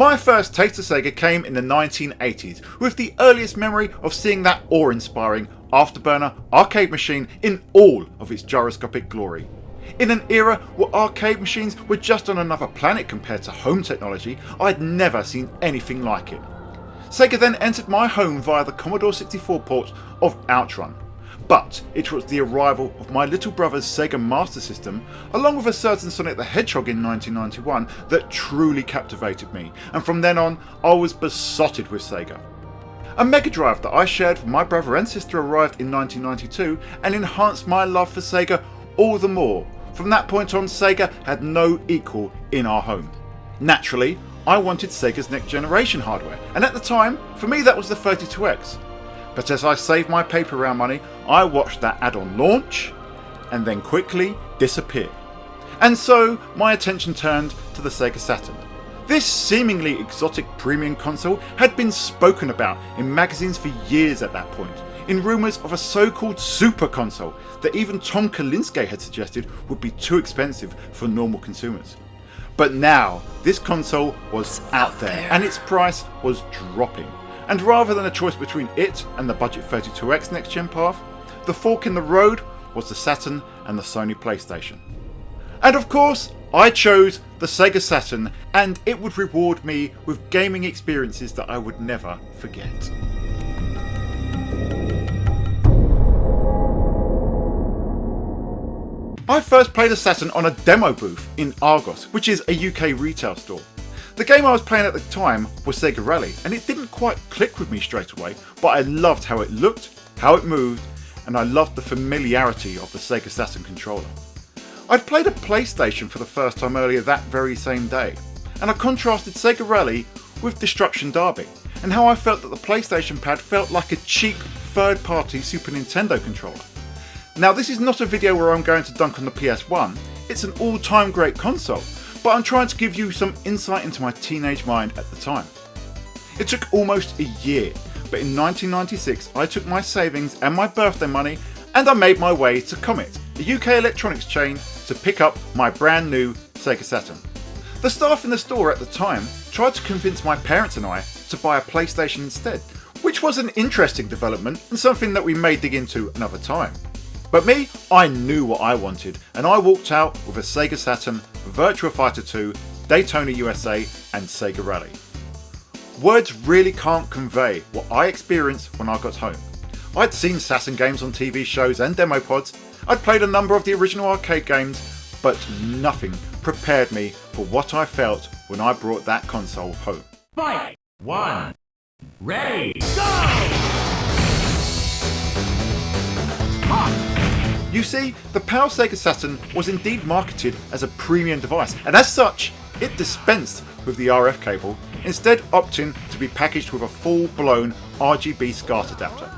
My first taste of Sega came in the 1980s, with the earliest memory of seeing that awe-inspiring afterburner arcade machine in all of its gyroscopic glory. In an era where arcade machines were just on another planet compared to home technology, I'd never seen anything like it. Sega then entered my home via the Commodore 64 port of Outrun. But it was the arrival of my little brother's Sega Master System, along with a certain Sonic the Hedgehog in 1991, that truly captivated me, and from then on I was besotted with Sega. A Mega Drive that I shared with my brother and sister arrived in 1992 and enhanced my love for Sega all the more. From that point on, Sega had no equal in our home. Naturally, I wanted Sega's next generation hardware, and at the time, for me that was the 32X. But as I saved my paper round money, I watched that add-on launch and then quickly disappear. And so my attention turned to the Sega Saturn. This seemingly exotic premium console had been spoken about in magazines for years at that point, in rumours of a so-called super console that even Tom Kalinske had suggested would be too expensive for normal consumers. But now, this console was out there and its price was dropping. And rather than a choice between it and the budget 32X next gen path, the fork in the road was the Saturn and the Sony PlayStation. And of course, I chose the Sega Saturn, and it would reward me with gaming experiences that I would never forget. I first played a Saturn on a demo booth in Argos, which is a UK retail store. The game I was playing at the time was Sega Rally, and it didn't quite click with me straight away, but I loved how it looked, how it moved, and I loved the familiarity of the Sega Saturn controller. I'd played a PlayStation for the first time earlier that very same day, and I contrasted Sega Rally with Destruction Derby, and how I felt that the PlayStation pad felt like a cheap third-party Super Nintendo controller. Now, this is not a video where I'm going to dunk on the PS1, it's an all-time great console, but I'm trying to give you some insight into my teenage mind at the time. It took almost a year, but in 1996 I took my savings and my birthday money and I made my way to Comet, a UK electronics chain, to pick up my brand new Sega Saturn. The staff in the store at the time tried to convince my parents and I to buy a PlayStation instead, which was an interesting development and something that we may dig into another time. But me, I knew what I wanted, and I walked out with a Sega Saturn, Virtua Fighter 2, Daytona USA and Sega Rally. Words really can't convey what I experienced when I got home. I'd seen Saturn games on TV shows and demo pods, I'd played a number of the original arcade games, but nothing prepared me for what I felt when I brought that console home. Fight! 1, ready, go! You see, the PAL Sega Saturn was indeed marketed as a premium device, and as such, it dispensed with the RF cable, instead opting to be packaged with a full-blown RGB SCART adapter.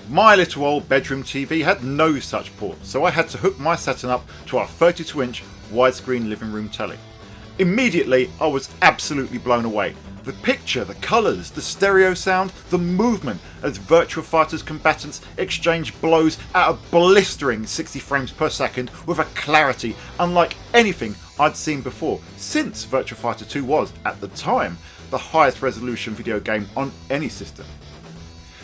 My little old bedroom TV had no such port, so I had to hook my Saturn up to our 32-inch widescreen living room telly. Immediately, I was absolutely blown away. The picture, the colours, the stereo sound, the movement as Virtua Fighter's combatants exchange blows at a blistering 60 frames per second with a clarity unlike anything I'd seen before, since Virtua Fighter 2 was, at the time, the highest resolution video game on any system.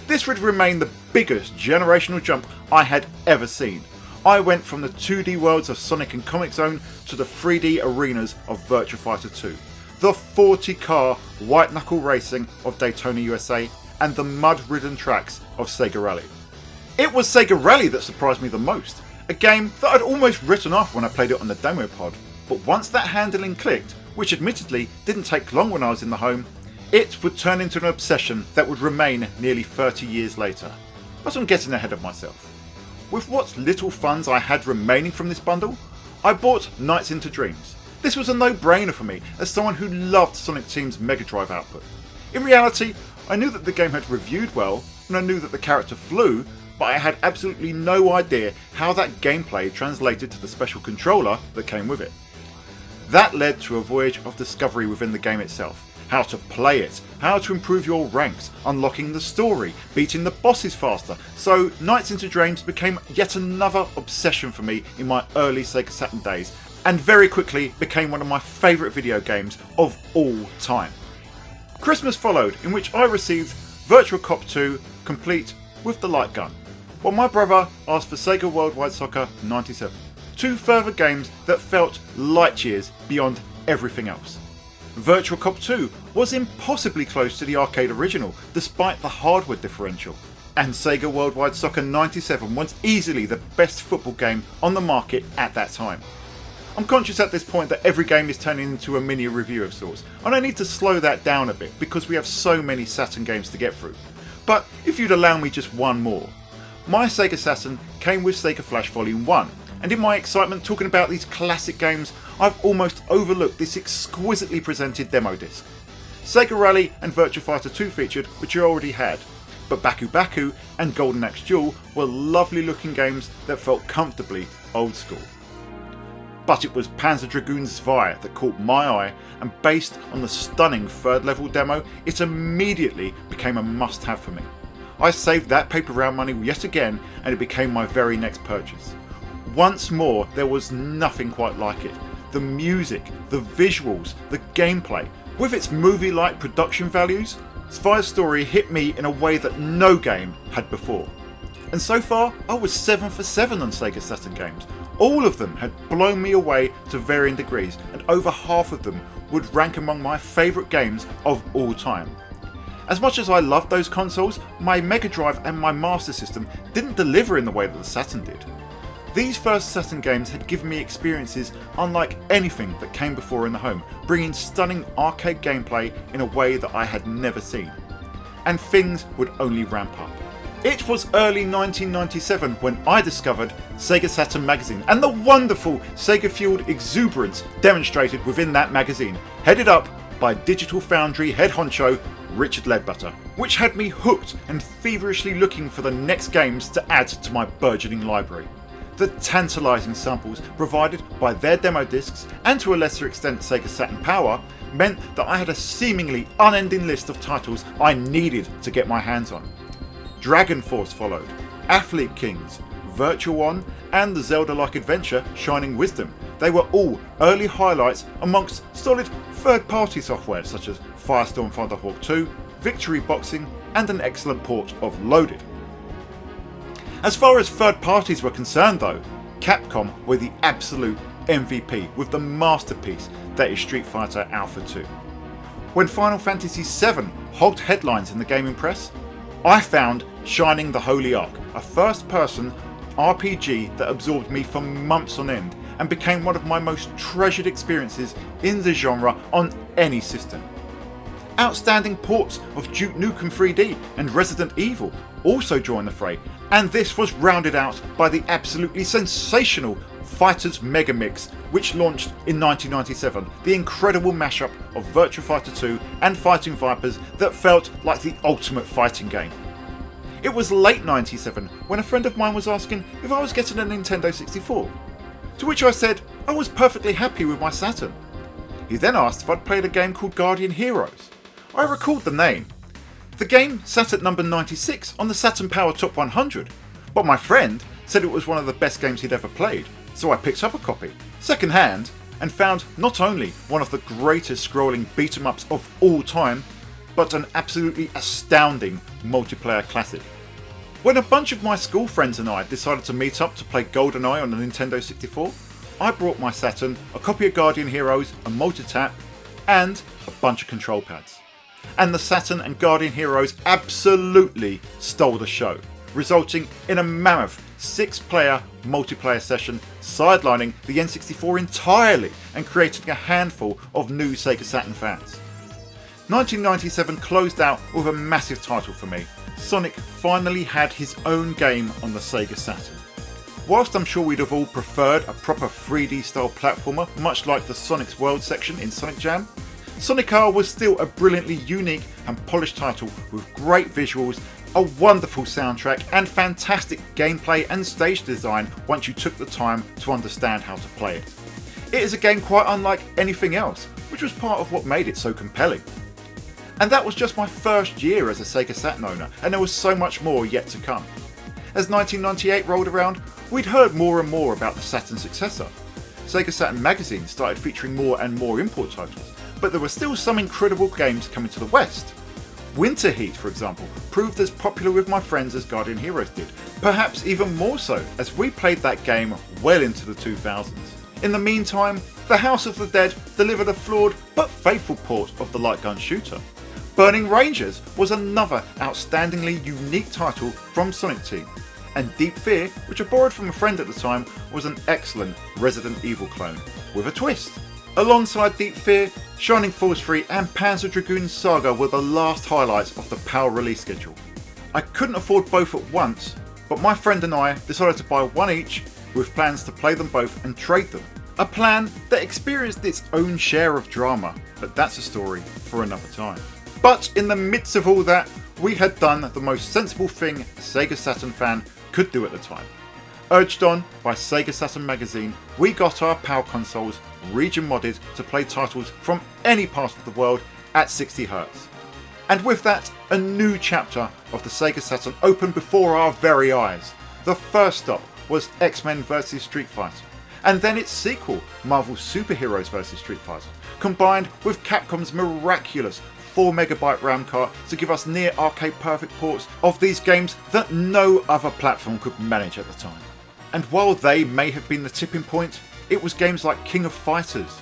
This would remain the biggest generational jump I had ever seen. I went from the 2D worlds of Sonic and Comix Zone to the 3D arenas of Virtua Fighter 2. The 40-car white-knuckle racing of Daytona USA and the mud-ridden tracks of Sega Rally. It was Sega Rally that surprised me the most, a game that I'd almost written off when I played it on the demo pod, but once that handling clicked, which admittedly didn't take long when I was in the home, it would turn into an obsession that would remain nearly 30 years later. But I'm getting ahead of myself. With what little funds I had remaining from this bundle, I bought Nights into Dreams. This was a no-brainer for me, as someone who loved Sonic Team's Mega Drive output. In reality, I knew that the game had reviewed well, and I knew that the character flew, but I had absolutely no idea how that gameplay translated to the special controller that came with it. That led to a voyage of discovery within the game itself. How to play it, how to improve your ranks, unlocking the story, beating the bosses faster, so Nights into Dreams became yet another obsession for me in my early Sega Saturn days, and very quickly became one of my favourite video games of all time. Christmas followed, in which I received Virtua Cop 2 complete with the light gun, while my brother asked for Sega Worldwide Soccer 97. 2 further games that felt light years beyond everything else. Virtua Cop 2 was impossibly close to the arcade original, despite the hardware differential. And Sega Worldwide Soccer 97 was easily the best football game on the market at that time. I'm conscious at this point that every game is turning into a mini review of sorts, and I need to slow that down a bit because we have so many Saturn games to get through. But if you'd allow me just one more. My Sega Saturn came with Sega Flash Volume 1, and in my excitement talking about these classic games, I've almost overlooked this exquisitely presented demo disc. Sega Rally and Virtua Fighter 2 featured, which you already had, but Baku Baku and Golden Axe Duel were lovely looking games that felt comfortably old school. But it was Panzer Dragoon Zwei that caught my eye, and based on the stunning third level demo, it immediately became a must have for me. I saved that paper round money yet again, and it became my very next purchase. Once more, there was nothing quite like it. The music, the visuals, the gameplay, with its movie-like production values, Zwei's story hit me in a way that no game had before. And so far, I was 7 for 7 on Sega Saturn games. All of them had blown me away to varying degrees, and over half of them would rank among my favourite games of all time. As much as I loved those consoles, my Mega Drive and my Master System didn't deliver in the way that the Saturn did. These first Saturn games had given me experiences unlike anything that came before in the home, bringing stunning arcade gameplay in a way that I had never seen. And things would only ramp up. It was early 1997 when I discovered Sega Saturn magazine and the wonderful Sega-fueled exuberance demonstrated within that magazine, headed up by Digital Foundry head honcho Richard Ledbetter, which had me hooked and feverishly looking for the next games to add to my burgeoning library. The tantalising samples provided by their demo discs, and to a lesser extent Sega Saturn Power, meant that I had a seemingly unending list of titles I needed to get my hands on. Dragon Force followed, Athlete Kings, Virtua 1 and the Zelda-like adventure Shining Wisdom. They were all early highlights amongst solid third-party software such as Firestorm Thunderhawk 2, Victory Boxing and an excellent port of Loaded. As far as third parties were concerned though, Capcom were the absolute MVP with the masterpiece that is Street Fighter Alpha 2. When Final Fantasy VII hogged headlines in the gaming press, I found Shining the Holy Ark, a first-person RPG that absorbed me for months on end and became one of my most treasured experiences in the genre on any system. Outstanding ports of Duke Nukem 3D and Resident Evil also joined the fray, and this was rounded out by the absolutely sensational Fighters Mega Mix, which launched in 1997, the incredible mashup of Virtua Fighter 2 and Fighting Vipers that felt like the ultimate fighting game. It was late 97 when a friend of mine was asking if I was getting a Nintendo 64, to which I said I was perfectly happy with my Saturn. He then asked if I'd played a game called Guardian Heroes. I recalled the name. The game sat at number 96 on the Saturn Power Top 100, but my friend said it was one of the best games he'd ever played, so I picked up a copy, second hand, and found not only one of the greatest scrolling beat-em-ups of all time, but an absolutely astounding multiplayer classic. When a bunch of my school friends and I decided to meet up to play GoldenEye on the Nintendo 64, I brought my Saturn, a copy of Guardian Heroes, a multi-tap, and a bunch of control pads. And the Saturn and Guardian Heroes absolutely stole the show, resulting in a mammoth 6-player multiplayer session, sidelining the N64 entirely and creating a handful of new Sega Saturn fans. 1997 closed out with a massive title for me. Sonic finally had his own game on the Sega Saturn. Whilst I'm sure we'd have all preferred a proper 3D style platformer, much like the Sonic's World section in Sonic Jam, Sonic R was still a brilliantly unique and polished title with great visuals, a wonderful soundtrack and fantastic gameplay and stage design once you took the time to understand how to play it. It is a game quite unlike anything else, which was part of what made it so compelling. And that was just my first year as a Sega Saturn owner, and there was so much more yet to come. As 1998 rolled around, we'd heard more and more about the Saturn's successor. Sega Saturn magazine started featuring more and more import titles, but there were still some incredible games coming to the West. Winter Heat, for example, proved as popular with my friends as Guardian Heroes did, perhaps even more so as we played that game well into the 2000s. In the meantime, the House of the Dead delivered a flawed but faithful port of the light gun shooter. Burning Rangers was another outstandingly unique title from Sonic Team, and Deep Fear, which I borrowed from a friend at the time, was an excellent Resident Evil clone, with a twist. Alongside Deep Fear, Shining Force 3 and Panzer Dragoon Saga were the last highlights of the PAL release schedule. I couldn't afford both at once, but my friend and I decided to buy one each with plans to play them both and trade them. A plan that experienced its own share of drama, but that's a story for another time. But in the midst of all that, we had done the most sensible thing a Sega Saturn fan could do at the time. Urged on by Sega Saturn magazine, we got our PAL consoles region modded to play titles from any part of the world at 60Hz. And with that, a new chapter of the Sega Saturn opened before our very eyes. The first stop was X-Men vs Street Fighter, and then its sequel, Marvel's Superheroes vs Street Fighter, combined with Capcom's miraculous 4MB RAM card to give us near arcade perfect ports of these games that no other platform could manage at the time. And while they may have been the tipping point, it was games like King of Fighters,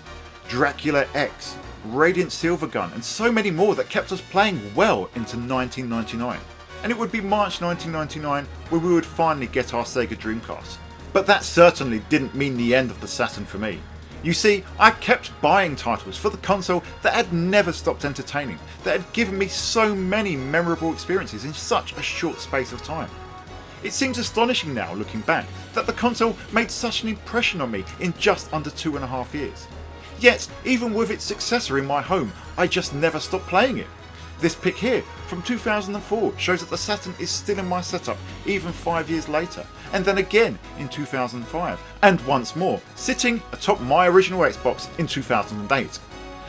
Dracula X, Radiant Silvergun and so many more that kept us playing well into 1999. And it would be March 1999 when we would finally get our Sega Dreamcast. But that certainly didn't mean the end of the Saturn for me. You see, I kept buying titles for the console that had never stopped entertaining, that had given me so many memorable experiences in such a short space of time. It seems astonishing now, looking back, that the console made such an impression on me in just under 2.5 years. Yet, even with its successor in my home, I just never stopped playing it. This pic here, from 2004, shows that the Saturn is still in my setup even 5 years later, and then again in 2005, and once more, sitting atop my original Xbox in 2008.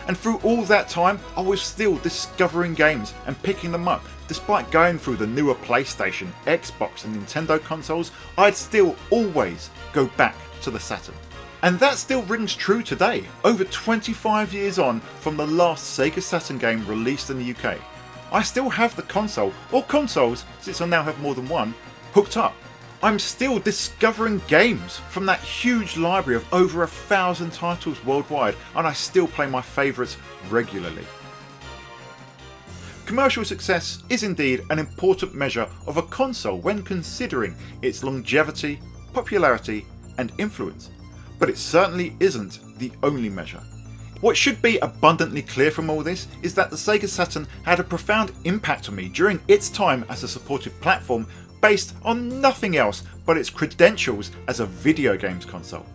And through all that time, I was still discovering games and picking them up. Despite going through the newer PlayStation, Xbox and Nintendo consoles, I'd still always go back to the Saturn. And that still rings true today, over 25 years on from the last Sega Saturn game released in the UK. I still have the console, or consoles, since I now have more than one, hooked up. I'm still discovering games from that huge library of over 1,000 titles worldwide, and I still play my favourites regularly. Commercial success is indeed an important measure of a console when considering its longevity, popularity and influence, but it certainly isn't the only measure. What should be abundantly clear from all this is that the Sega Saturn had a profound impact on me during its time as a supportive platform based on nothing else but its credentials as a video games console.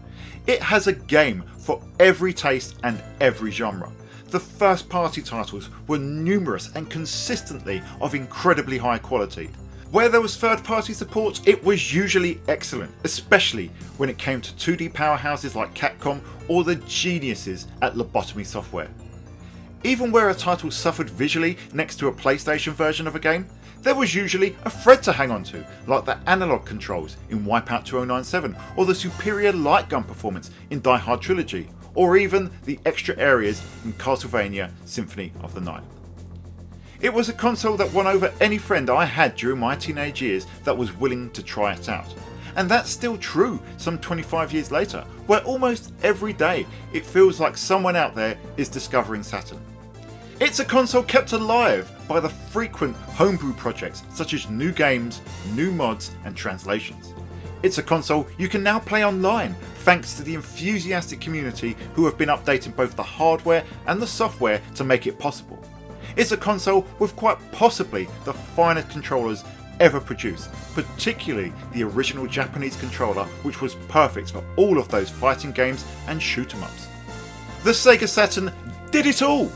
It has a game for every taste and every genre. The first party titles were numerous and consistently of incredibly high quality. Where there was third party support, it was usually excellent, especially when it came to 2D powerhouses like Capcom or the geniuses at Lobotomy Software. Even where a title suffered visually next to a PlayStation version of a game, there was usually a thread to hang on to, like the analog controls in Wipeout 2097 or the superior light gun performance in Die Hard Trilogy, or even the extra areas in Castlevania Symphony of the Night. It was a console that won over any friend I had during my teenage years that was willing to try it out. And that's still true some 25 years later, where almost every day it feels like someone out there is discovering Saturn. It's a console kept alive by the frequent homebrew projects such as new games, new mods and translations. It's a console you can now play online thanks to the enthusiastic community who have been updating both the hardware and the software to make it possible. It's a console with quite possibly the finest controllers ever produced, particularly the original Japanese controller, which was perfect for all of those fighting games and shoot 'em ups. The Sega Saturn did it all!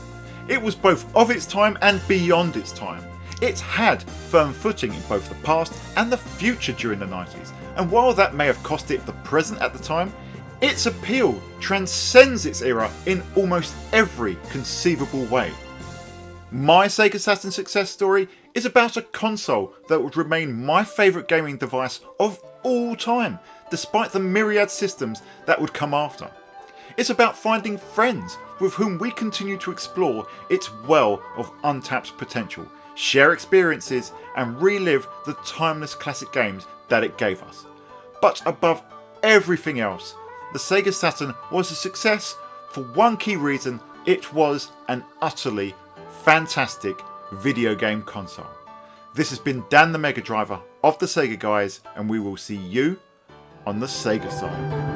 It was both of its time and beyond its time. It had firm footing in both the past and the future during the 90s, and while that may have cost it the present at the time, its appeal transcends its era in almost every conceivable way. My Sega Saturn success story is about a console that would remain my favourite gaming device of all time, despite the myriad systems that would come after. It's about finding friends with whom we continue to explore its well of untapped potential, share experiences and relive the timeless classic games that it gave us. But above everything else, the Sega Saturn was a success for one key reason: it was an utterly fantastic video game console. This has been Dan the Mega Driver of the Sega Guys, and we will see you on the Sega side.